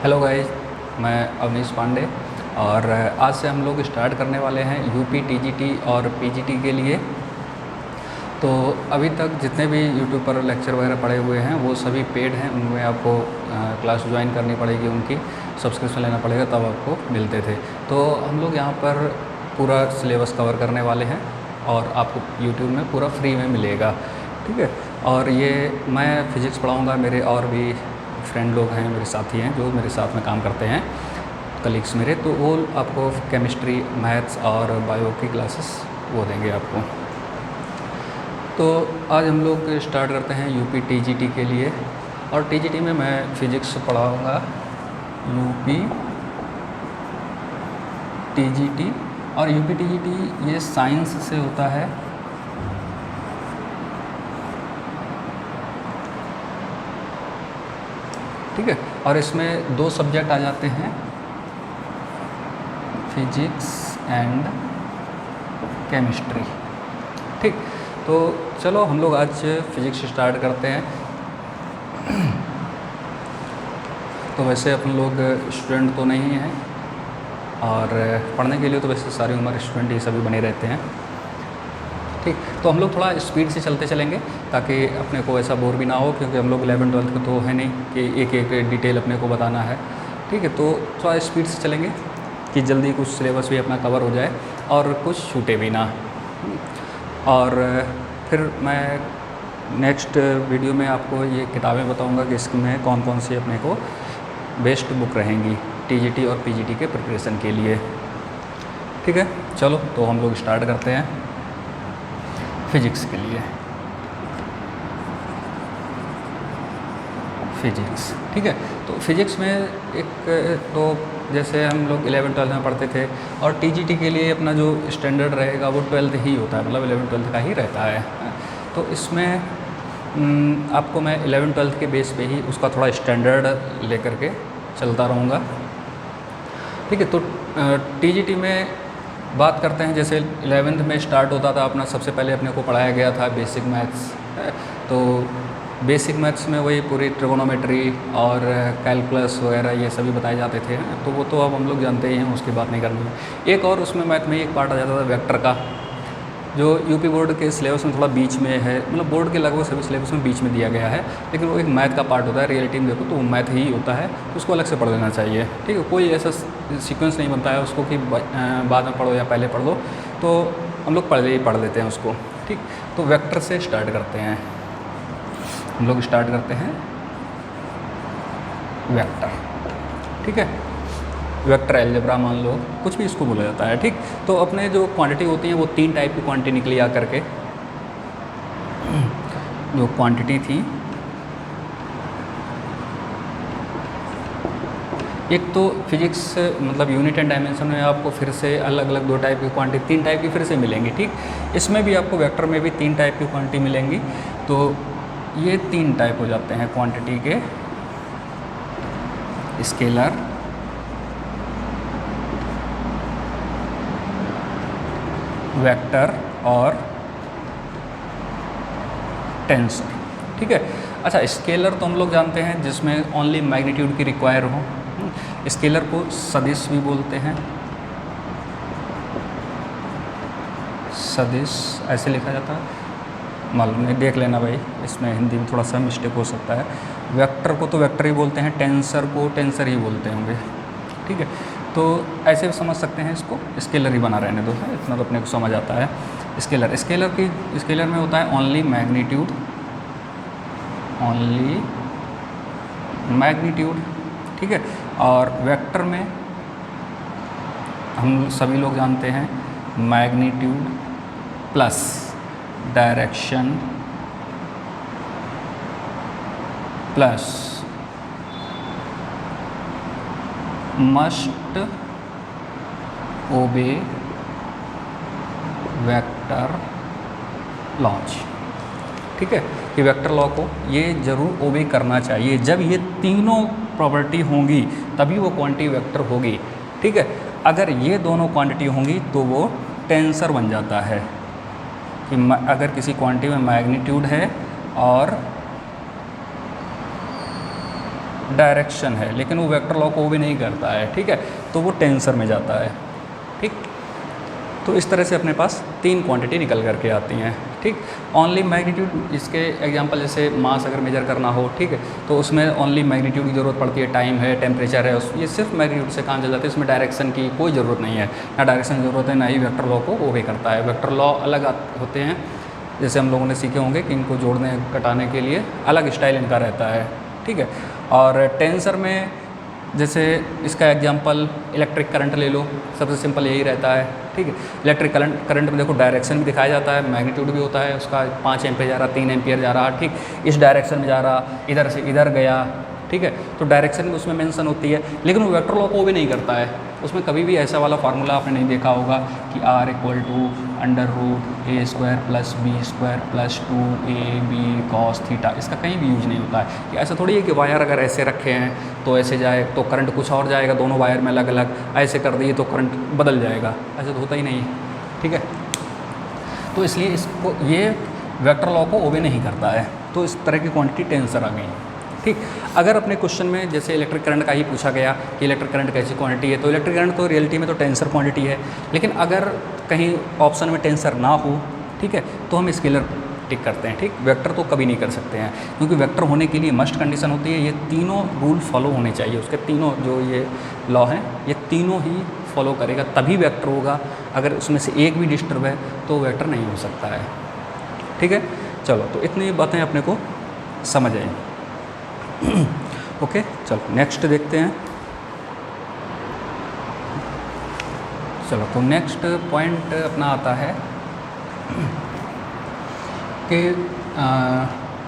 Hello guys, मैं अवनीश पांडे और आज से हम लोग स्टार्ट करने वाले हैं यूपी टीजीटी और पीजीटी के लिए। तो अभी तक जितने भी यूट्यूब पर लेक्चर वगैरह पड़े हुए हैं वो सभी पेड हैं, उनमें आपको क्लास ज्वाइन करनी पड़ेगी, उनकी सब्सक्रिप्शन लेना पड़ेगा तब आपको मिलते थे। तो हम लोग यहाँ पर पूरा सिलेबस कवर करने वाले हैं और आपको यूट्यूब में पूरा फ्री में मिलेगा, ठीक है। और ये मैं फ़िज़िक्स पढ़ाऊँगा, मेरे और भी फ्रेंड लोग हैं, मेरे साथी हैं जो मेरे साथ में काम करते हैं, कलीग्स मेरे, तो वो आपको केमिस्ट्री, मैथ्स और बायो की क्लासेस वो देंगे आपको। तो आज हम लोग स्टार्ट करते हैं यूपी टीजीटी के लिए। और टीजीटी में मैं फ़िज़िक्स पढ़ाऊँगा, यूपी टीजीटी। और यूपी टीजीटी ये साइंस से होता है, ठीक है। और इसमें दो सब्जेक्ट आ जाते हैं, फिजिक्स एंड केमिस्ट्री, ठीक। तो चलो हम लोग आज फिज़िक्स स्टार्ट करते हैं। तो वैसे अपन लोग स्टूडेंट तो नहीं हैं और पढ़ने के लिए तो वैसे सारी उम्र स्टूडेंट ही सभी बने रहते हैं, ठीक। तो हम लोग थोड़ा स्पीड से चलते चलेंगे ताकि अपने को ऐसा बोर भी ना हो, क्योंकि हम लोग 11th-12th के तो है नहीं कि एक एक डिटेल अपने को बताना है, ठीक है। तो थोड़ा स्पीड से चलेंगे कि जल्दी कुछ सिलेबस भी अपना कवर हो जाए और कुछ छूटे भी ना। और फिर मैं नेक्स्ट वीडियो में आपको ये किताबें बताऊंगा कि इसमें कौन कौन सी अपने को बेस्ट बुक रहेंगी टीजीटी और पीजीटी के प्रिपरेशन के लिए, ठीक है। चलो तो हम लोग स्टार्ट करते हैं फिजिक्स के लिए। फिजिक्स, ठीक है। तो फिजिक्स में एक तो जैसे हम लोग 11th-12th में पढ़ते थे, और टीजीटी के लिए अपना जो स्टैंडर्ड रहेगा वो 12th ही होता है, मतलब 11th-12th का ही रहता है। तो इसमें आपको मैं 11th-12th के बेस पे ही उसका थोड़ा स्टैंडर्ड लेकर के चलता रहूँगा, ठीक है। तो टीजीटी में बात करते हैं, जैसे 11th में स्टार्ट होता था अपना, सबसे पहले अपने को पढ़ाया गया था बेसिक मैथ्स। तो बेसिक मैथ्स में वही पूरी ट्रिगोनोमेट्री और कैलकुलस वगैरह ये सभी बताए जाते थे, तो वो तो अब हम लोग जानते ही हैं, उसकी बात नहीं करनी है। एक और उसमें मैथ में एक पार्ट आ जाता था वेक्टर का, जो यूपी बोर्ड के सिलेबस में थोड़ा बीच में है, मतलब बोर्ड के लगभग सभी सिलेबस में बीच में दिया गया है, लेकिन वो एक मैथ का पार्ट होता है। रियलिटी में देखो तो वो मैथ ही होता है, तो उसको अलग से पढ़ लेना चाहिए, ठीक है। कोई ऐसा सीक्वेंस नहीं बनता है उसको कि बाद में पढ़ो या पहले पढ़ लो, तो हम लोग पहले ही पढ़ लेते हैं उसको, ठीक। तो वेक्टर से स्टार्ट करते हैं, हम लोग स्टार्ट करते हैं वेक्टर, ठीक है। वेक्टर अलजेब्रा मान लो, कुछ भी इसको बोला जाता है, ठीक। तो अपने जो क्वांटिटी होती है वो 3 टाइप की क्वांटिटी निकली आ करके, जो क्वांटिटी थी, एक तो फिजिक्स मतलब यूनिट एंड डायमेंशन में आपको फिर से अलग अलग 2 टाइप की क्वांटिटी, 3 टाइप की फिर से मिलेंगी, ठीक। इसमें भी आपको वेक्टर में भी 3 टाइप की क्वांटिटी मिलेंगी। तो ये 3 टाइप हो जाते हैं क्वांटिटी के, स्केलर, वेक्टर और टेंसर, ठीक है। अच्छा, स्केलर तो हम लोग जानते हैं जिसमें ओनली मैग्नीट्यूड की रिक्वायर हो, स्केलर को सदिश भी बोलते हैं, सदिश ऐसे लिखा जाता है, मालूम नहीं, देख लेना भाई, इसमें हिंदी में थोड़ा सा मिस्टेक हो सकता है। वेक्टर को तो वेक्टर ही बोलते हैं, टेंसर को टेंसर ही बोलते होंगे, ठीक है। तो ऐसे भी समझ सकते हैं, इसको स्केलर ही बना रहने दो, है इतना तो अपने को समझ आता है। स्केलर में होता है ओनली मैग्नीट्यूड, ओनली मैग्नीट्यूड, ठीक है। और वेक्टर में हम सभी लोग जानते हैं magnitude plus direction plus must obey vector laws, ठीक है। कि वेक्टर लॉ को ये ज़रूर ओबे करना चाहिए, जब ये तीनों प्रॉपर्टी होंगी तभी वो क्वांटिटी वेक्टर होगी, ठीक है। अगर ये दोनों क्वांटिटी होंगी तो वो टेंसर बन जाता है, कि अगर किसी क्वांटिटी में मैग्नीट्यूड है और डायरेक्शन है, लेकिन वो वेक्टर लॉ को भी नहीं करता है, ठीक है, तो वो टेंसर में जाता है, ठीक। तो इस तरह से अपने पास 3 क्वांटिटी निकल करके आती हैं, ठीक। ओनली मैग्नीट्यूड, इसके एग्जांपल जैसे मास अगर मेजर करना हो, ठीक है, तो उसमें ओनली मैग्नीट्यूड की ज़रूरत पड़ती है, टाइम है, टेम्परेचर है, ये सिर्फ मैग्नीट्यूड से काम चल जाता है, इसमें डायरेक्शन की कोई ज़रूरत नहीं है, ना डायरेक्शन की ज़रूरत है, ना ही वेक्टर लॉ को वो भी करता है। वेक्टर लॉ अलग होते हैं, जैसे हम लोगों ने सीखे होंगे कि इनको जोड़ने घटाने के लिए अलग स्टाइल इनका रहता है, ठीक है। और टेंसर में जैसे इसका एग्जांपल इलेक्ट्रिक करंट ले लो, सबसे सिंपल यही रहता है, ठीक है। इलेक्ट्रिक करंट में देखो डायरेक्शन भी दिखाया जाता है, मैग्नीट्यूड भी होता है उसका, 5 एम्पीयर जा रहा, 3 एम्पीयर जा रहा, ठीक, इस डायरेक्शन में जा रहा, इधर से इधर गया, ठीक है, तो डायरेक्शन भी उसमें मेंशन होती है। लेकिन वो वेक्टर लॉ को भी नहीं करता है, उसमें कभी भी ऐसा वाला फार्मूला आपने नहीं देखा होगा कि R = a² + b² + 2ab cos θ, इसका कहीं भी यूज नहीं होता है। कि ऐसा थोड़ी है कि वायर अगर ऐसे रखे हैं तो ऐसे जाए तो करंट कुछ और जाएगा, दोनों वायर में अलग अलग, ऐसे कर दिए तो करंट बदल जाएगा, ऐसा तो होता ही नहीं है, ठीक है। तो इसलिए इसको ये वेक्टर लॉ को ओबे नहीं करता है, तो इस तरह की क्वांटिटी टेंसर आ गई, ठीक। अगर अपने क्वेश्चन में जैसे इलेक्ट्रिक करंट का ही पूछा गया कि इलेक्ट्रिक करंट कैसी क्वांटिटी है, तो इलेक्ट्रिक करंट तो रियलिटी में तो टेंसर क्वांटिटी है, लेकिन अगर कहीं ऑप्शन में टेंसर ना हो, ठीक है, तो हम स्केलर टिक करते हैं, ठीक। वेक्टर तो कभी नहीं कर सकते हैं, क्योंकि वेक्टर होने के लिए मस्ट कंडीशन होती है, ये तीनों रूल फॉलो होने चाहिए, उसके तीनों जो ये लॉ हैं ये तीनों ही फॉलो करेगा तभी वेक्टर होगा। अगर उसमें से एक भी डिस्टर्ब है तो वेक्टर नहीं हो सकता है, ठीक है। चलो, तो इतनी बातें अपने को समझ आई। ओके, चलो नेक्स्ट देखते हैं। चलो, तो नेक्स्ट पॉइंट अपना आता है कि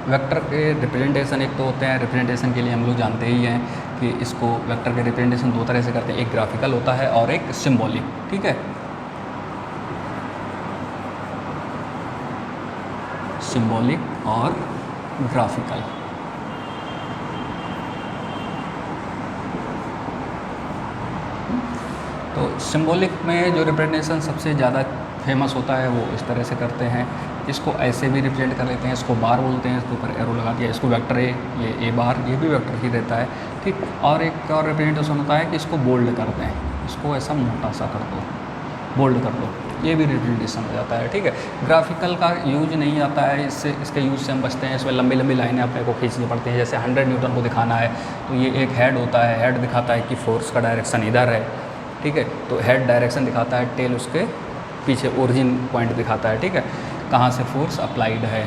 वेक्टर के रिप्रेजेंटेशन एक तो होते हैं, रिप्रेजेंटेशन के लिए हम लोग जानते ही हैं कि इसको वेक्टर के रिप्रेजेंटेशन 2 तरह से करते हैं, एक ग्राफिकल होता है और एक सिंबॉलिक, ठीक है। सिंबॉलिक और ग्राफिकल। तो सिंबॉलिक में जो रिप्रेजेंटेशन सबसे ज़्यादा फेमस होता है वो इस तरह से करते हैं, इसको ऐसे भी रिप्रेजेंट कर लेते हैं, इसको बार बोलते हैं, इसके ऊपर एरो लगा दिया, इसको वेक्टर ए, ये ए बार, ये भी वेक्टर ही रहता है, ठीक। और एक और रिप्रेजेंटेशन होता है कि इसको बोल्ड करते हैं, इसको ऐसा मोटा सा कर दो, बोल्ड कर दो, ये भी रिप्रेजेंटेशन हो जाता है, ठीक है। ग्राफिकल का यूज नहीं आता है, इससे इसके यूज से हम बचते हैं। इसमें लंबी लंबी लाइनें अपने को खींचनी पड़ती हैं, जैसे 100 न्यूटन को दिखाना है तो ये एक हेड होता है, हेड दिखाता है कि फोर्स का डायरेक्शन इधर है, ठीक है, तो हेड डायरेक्शन दिखाता है, टेल उसके पीछे ओरिजिन पॉइंट दिखाता है, ठीक है, कहाँ से फोर्स अप्लाइड है,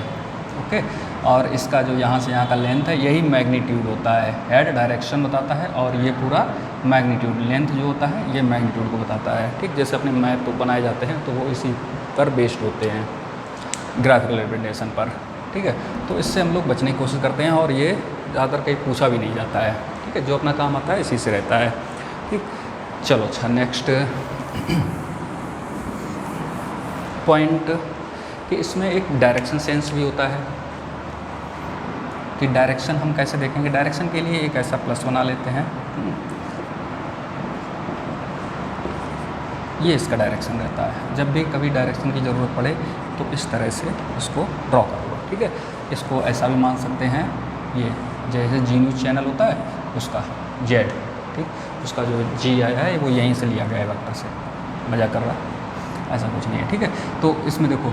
ओके। और इसका जो यहाँ से यहाँ का लेंथ है यही मैग्नीट्यूड होता है, हेड डायरेक्शन बताता है और ये पूरा मैग्नीट्यूड, लेंथ जो होता है ये मैग्नीट्यूड को बताता है, ठीक। जैसे अपने मैप बनाए जाते हैं तो वो इसी पर बेस्ड होते हैं, ग्राफिकल रिप्रेजेंटेशन पर, ठीक है। तो इससे हम लोग बचने की कोशिश करते हैं और ये ज़्यादातर कहीं पूछा भी नहीं जाता है, ठीक है, जो अपना काम आता है इसी से रहता है, ठीक। चलो, अच्छा, नेक्स्ट पॉइंट कि इसमें एक डायरेक्शन सेंस भी होता है, कि डायरेक्शन हम कैसे देखेंगे। डायरेक्शन के लिए एक ऐसा प्लस बना लेते हैं, ये इसका डायरेक्शन रहता है। जब भी कभी डायरेक्शन की ज़रूरत पड़े तो इस तरह से इसको ड्रॉ कर लो, ठीक है। इसको ऐसा भी मान सकते हैं, ये जैसे जी न्यूज़ चैनल होता है उसका जेड, ठीक, उसका जो जी आया है वो यहीं से लिया गया है वेक्टर से, मजा कर रहा, ऐसा कुछ नहीं है, ठीक है। तो इसमें देखो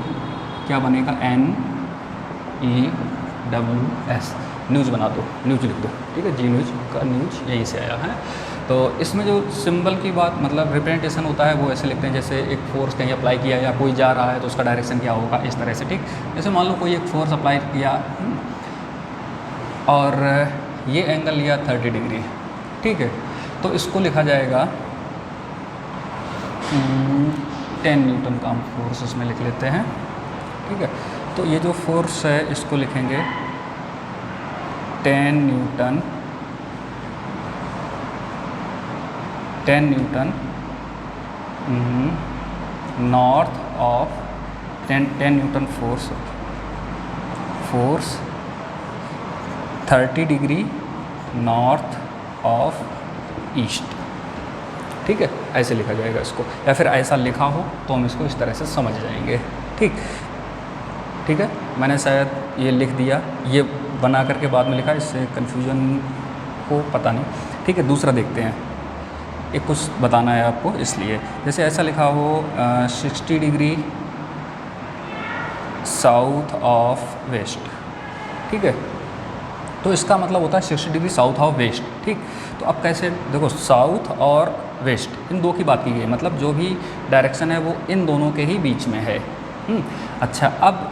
क्या बनेगा, NEWS, न्यूज़ बना दो, न्यूज़ लिख दो, ठीक है, जी न्यूज़ का न्यूज़ यहीं से आया है। तो इसमें जो सिंबल की बात, मतलब रिप्रेजेंटेशन होता है वो ऐसे लिखते हैं, जैसे एक फोर्स कहीं अप्लाई किया या कोई जा रहा है तो उसका डायरेक्शन क्या होगा, इस तरह से, ठीक। जैसे मान लो कोई एक फोर्स अप्लाई किया और ये एंगल लिया 30 डिग्री, ठीक है, तो इसको लिखा जाएगा 10 न्यूटन का हम फोर्स इसमें लिख लेते हैं, ठीक है। तो ये जो फोर्स है इसको लिखेंगे 10 Newton north of 10 Newton force 30 degree north of east, ठीक है, ऐसे लिखा जाएगा इसको, या फिर ऐसा लिखा हो तो हम इसको इस तरह से समझ जाएंगे, ठीक, ठीक है। मैंने शायद ये लिख दिया, ये बना करके बाद में लिखा, इससे कन्फ्यूजन आपको पता नहीं, ठीक है। दूसरा देखते हैं, एक कुछ बताना है आपको, इसलिए जैसे ऐसा लिखा हो 60 डिग्री साउथ ऑफ वेस्ट, ठीक है, तो इसका मतलब होता है 60 डिग्री साउथ ऑफ वेस्ट, ठीक। तो अब कैसे, देखो साउथ और वेस्ट इन दो की बात की गई, मतलब जो भी डायरेक्शन है वो इन दोनों के ही बीच में है। अच्छा, अब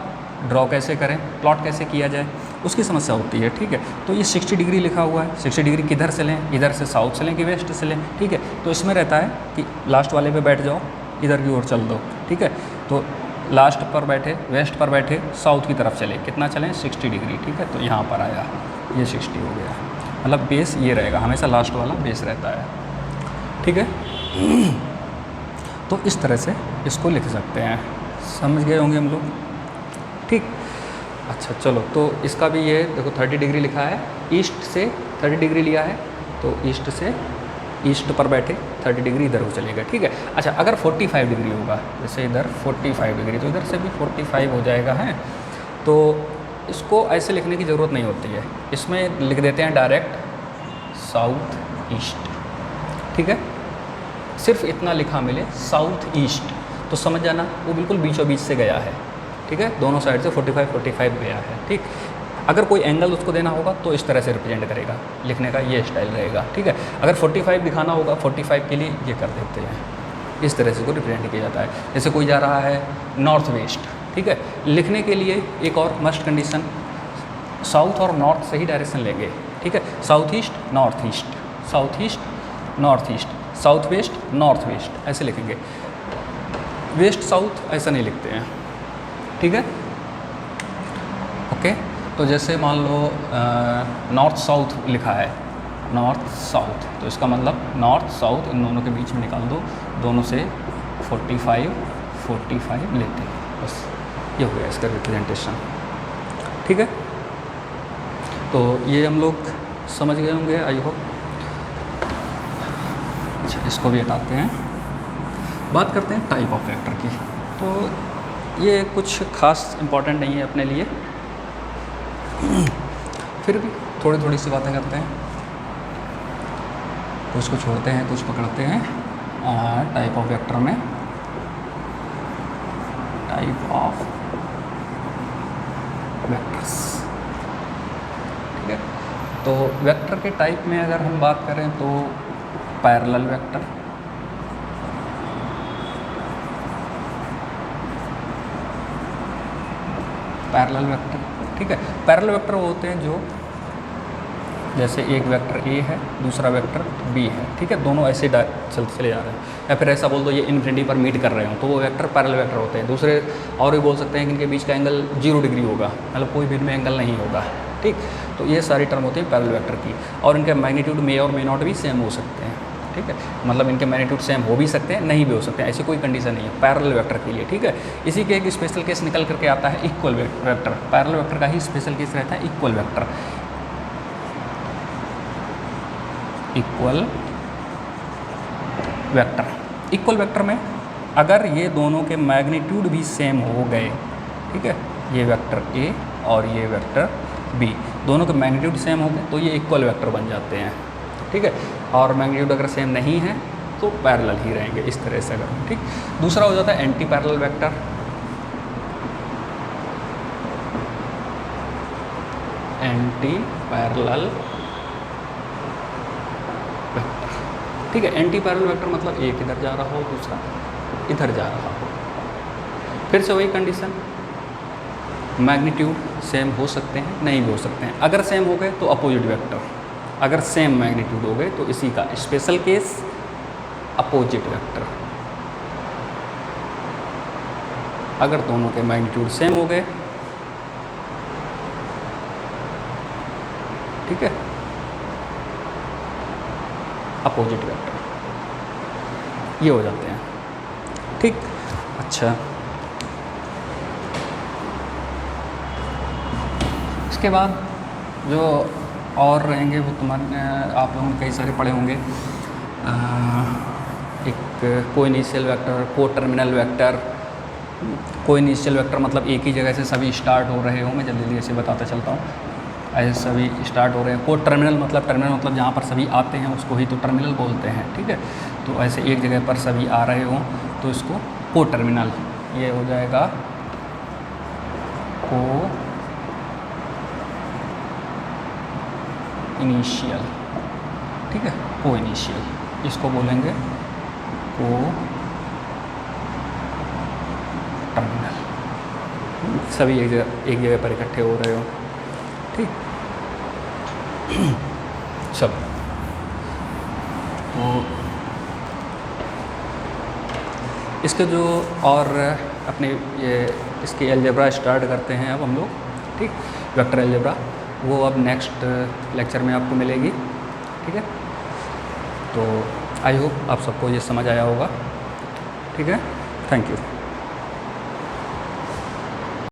ड्रॉ कैसे करें, प्लॉट कैसे किया जाए, उसकी समस्या होती है, ठीक है। तो ये 60 डिग्री लिखा हुआ है, 60 डिग्री किधर से लें, इधर से साउथ से लें कि वेस्ट से लें, ठीक है। तो इसमें रहता है कि लास्ट वाले पे बैठ जाओ, इधर की ओर चल दो, ठीक है। तो लास्ट पर बैठे, वेस्ट पर बैठे, साउथ की तरफ चले, कितना चलें 60 डिग्री, ठीक है। तो यहाँ पर आया, ये 60 हो गया, मतलब बेस ये रहेगा, हमेशा लास्ट वाला बेस रहता है, ठीक है। तो इस तरह से इसको लिख सकते हैं, समझ गए होंगे हम लोग, ठीक। अच्छा चलो, तो इसका भी ये देखो 30 डिग्री लिखा है, ईस्ट से 30 डिग्री लिया है, तो ईस्ट से ईस्ट पर बैठे 30 डिग्री इधर को चलेगा, ठीक है। अच्छा, अगर 45 डिग्री होगा, जैसे इधर 45 डिग्री, तो इधर से भी 45 हो जाएगा, है। तो इसको ऐसे लिखने की ज़रूरत नहीं होती है, इसमें लिख देते हैं डायरेक्ट साउथ ईस्ट, ठीक है। सिर्फ इतना लिखा मिले साउथ ईस्ट, तो समझ जाना वो बिल्कुल बीचों बीच से गया है, ठीक है, दोनों साइड से 45 गया है, ठीक। अगर कोई एंगल उसको देना होगा तो इस तरह से रिप्रेजेंट करेगा, लिखने का ये स्टाइल रहेगा, ठीक है। अगर 45 दिखाना होगा, 45 के लिए ये कर देते हैं, इस तरह से को रिप्रेजेंट किया जाता है। जैसे कोई जा रहा है नॉर्थ वेस्ट, ठीक है, लिखने के लिए एक और मस्ट कंडीशन, साउथ और नॉर्थ से ही डायरेक्शन लेंगे, ठीक है। South east north east, south east north east, south west north west, ऐसे लिखेंगे। वेस्ट साउथ ऐसा नहीं लिखते हैं, ठीक है, ओके। तो जैसे मान लो नॉर्थ साउथ लिखा है, नॉर्थ साउथ, तो इसका मतलब नॉर्थ साउथ इन दोनों के बीच में निकाल दो, दोनों से 45 लेते हैं, बस ये हो गया इसका रिप्रेजेंटेशन, ठीक है। तो ये हम लोग समझ गए होंगे, आई होप। अच्छा, इसको भी हटाते हैं, बात करते हैं टाइप ऑफ वेक्टर की। तो ये कुछ खास इम्पोर्टेंट नहीं है अपने लिए, फिर भी थोड़ी थोड़ी सी बातें करते हैं, कुछ को छोड़ते हैं, कुछ पकड़ते हैं। टाइप ऑफ वेक्टर में, टाइप ऑफ वेक्टर्स, ठीक है। तो वेक्टर के टाइप में अगर हम बात करें तो पैरेलल वेक्टर, पैरेलल वेक्टर, ठीक है। पैरेलल वेक्टर वो होते हैं जो, जैसे एक वेक्टर ए है, दूसरा वेक्टर बी है, ठीक है, दोनों ऐसे चलते चले जा रहे हैं, या फिर ऐसा बोल दो ये इन्फिनिटी पर मीट कर रहे हो, तो वो वेक्टर पैरेलल वेक्टर होते हैं। दूसरे और भी बोल सकते हैं कि इनके बीच का एंगल 0 डिग्री होगा, मतलब कोई भी इनमें एंगल नहीं होगा, ठीक। तो ये सारी टर्म होती है पैरेलल वेक्टर की, और इनके मैग्नीट्यूड मे और मे नॉट भी सेम हो सकते हैं, ठीक है, मतलब इनके मैग्नीट्यूड सेम हो भी सकते हैं, नहीं भी हो सकते हैं, ऐसी कोई कंडीशन नहीं है पैरेलल वेक्टर के लिए, ठीक है। इसी के एक स्पेशल केस निकल करके आता है इक्वल वेक्टर, पैरेलल वेक्टर का ही स्पेशल केस रहता है equal vector. Equal vector, equal vector में अगर ये दोनों के मैग्नीट्यूड भी सेम हो गए, ठीक है, ये वेक्टर ए और ये वेक्टर बी, दोनों के मैग्नीट्यूड सेम हो गए तो ये इक्वल वेक्टर बन जाते हैं, ठीक है। और मैग्नीट्यूड अगर सेम नहीं है तो पैरेलल ही रहेंगे, इस तरह से अगर, ठीक। दूसरा हो जाता है anti parallel vector, anti parallel vector, ठीक है। एंटी पैरेलल वेक्टर मतलब एक इधर जा रहा हो, दूसरा इधर जा रहा हो, फिर से वही कंडीशन, मैग्नीट्यूड सेम हो सकते हैं, नहीं भी हो सकते हैं। अगर सेम हो गए तो अपोजिट वेक्टर, अगर सेम मैग्नीट्यूड हो गए तो इसी का स्पेशल केस अपोजिट वेक्टर। अगर दोनों के मैग्नीट्यूड सेम हो गए, ठीक है, अपोजिट वेक्टर, ये हो जाते हैं, ठीक। अच्छा, इसके बाद जो और रहेंगे वो तुम्हारे, आप लोगों ने कई सारे पढ़े होंगे, एक कोइनिशियल वेक्टर, को टर्मिनल वेक्टर। कोइनिशियल वेक्टर मतलब एक ही जगह से सभी स्टार्ट हो रहे हो, मैं जल्दी जल्दी ऐसे बताता चलता हूँ। ऐसे सभी स्टार्ट हो रहे हैं। को टर्मिनल मतलब जहाँ पर सभी आते हैं उसको ही तो टर्मिनल बोलते हैं, ठीक है। तो ऐसे एक जगह पर सभी आ रहे हों तो इसको को टर्मिनल, ये हो जाएगा को इनिशियल, ठीक है, को इनिशियल इसको बोलेंगे को टर्मिनल। सभी एक जगह पर इकट्ठे हो रहे हो, ठीक। चलो तो इसके जो और अपने ये इसकी अलजेब्रा स्टार्ट करते हैं अब हम लोग, ठीक। वेक्टर अलजेब्रा वो अब नेक्स्ट लेक्चर में आपको मिलेगी, ठीक है। तो आई होप आप सबको ये समझ आया होगा, ठीक है। Thank you.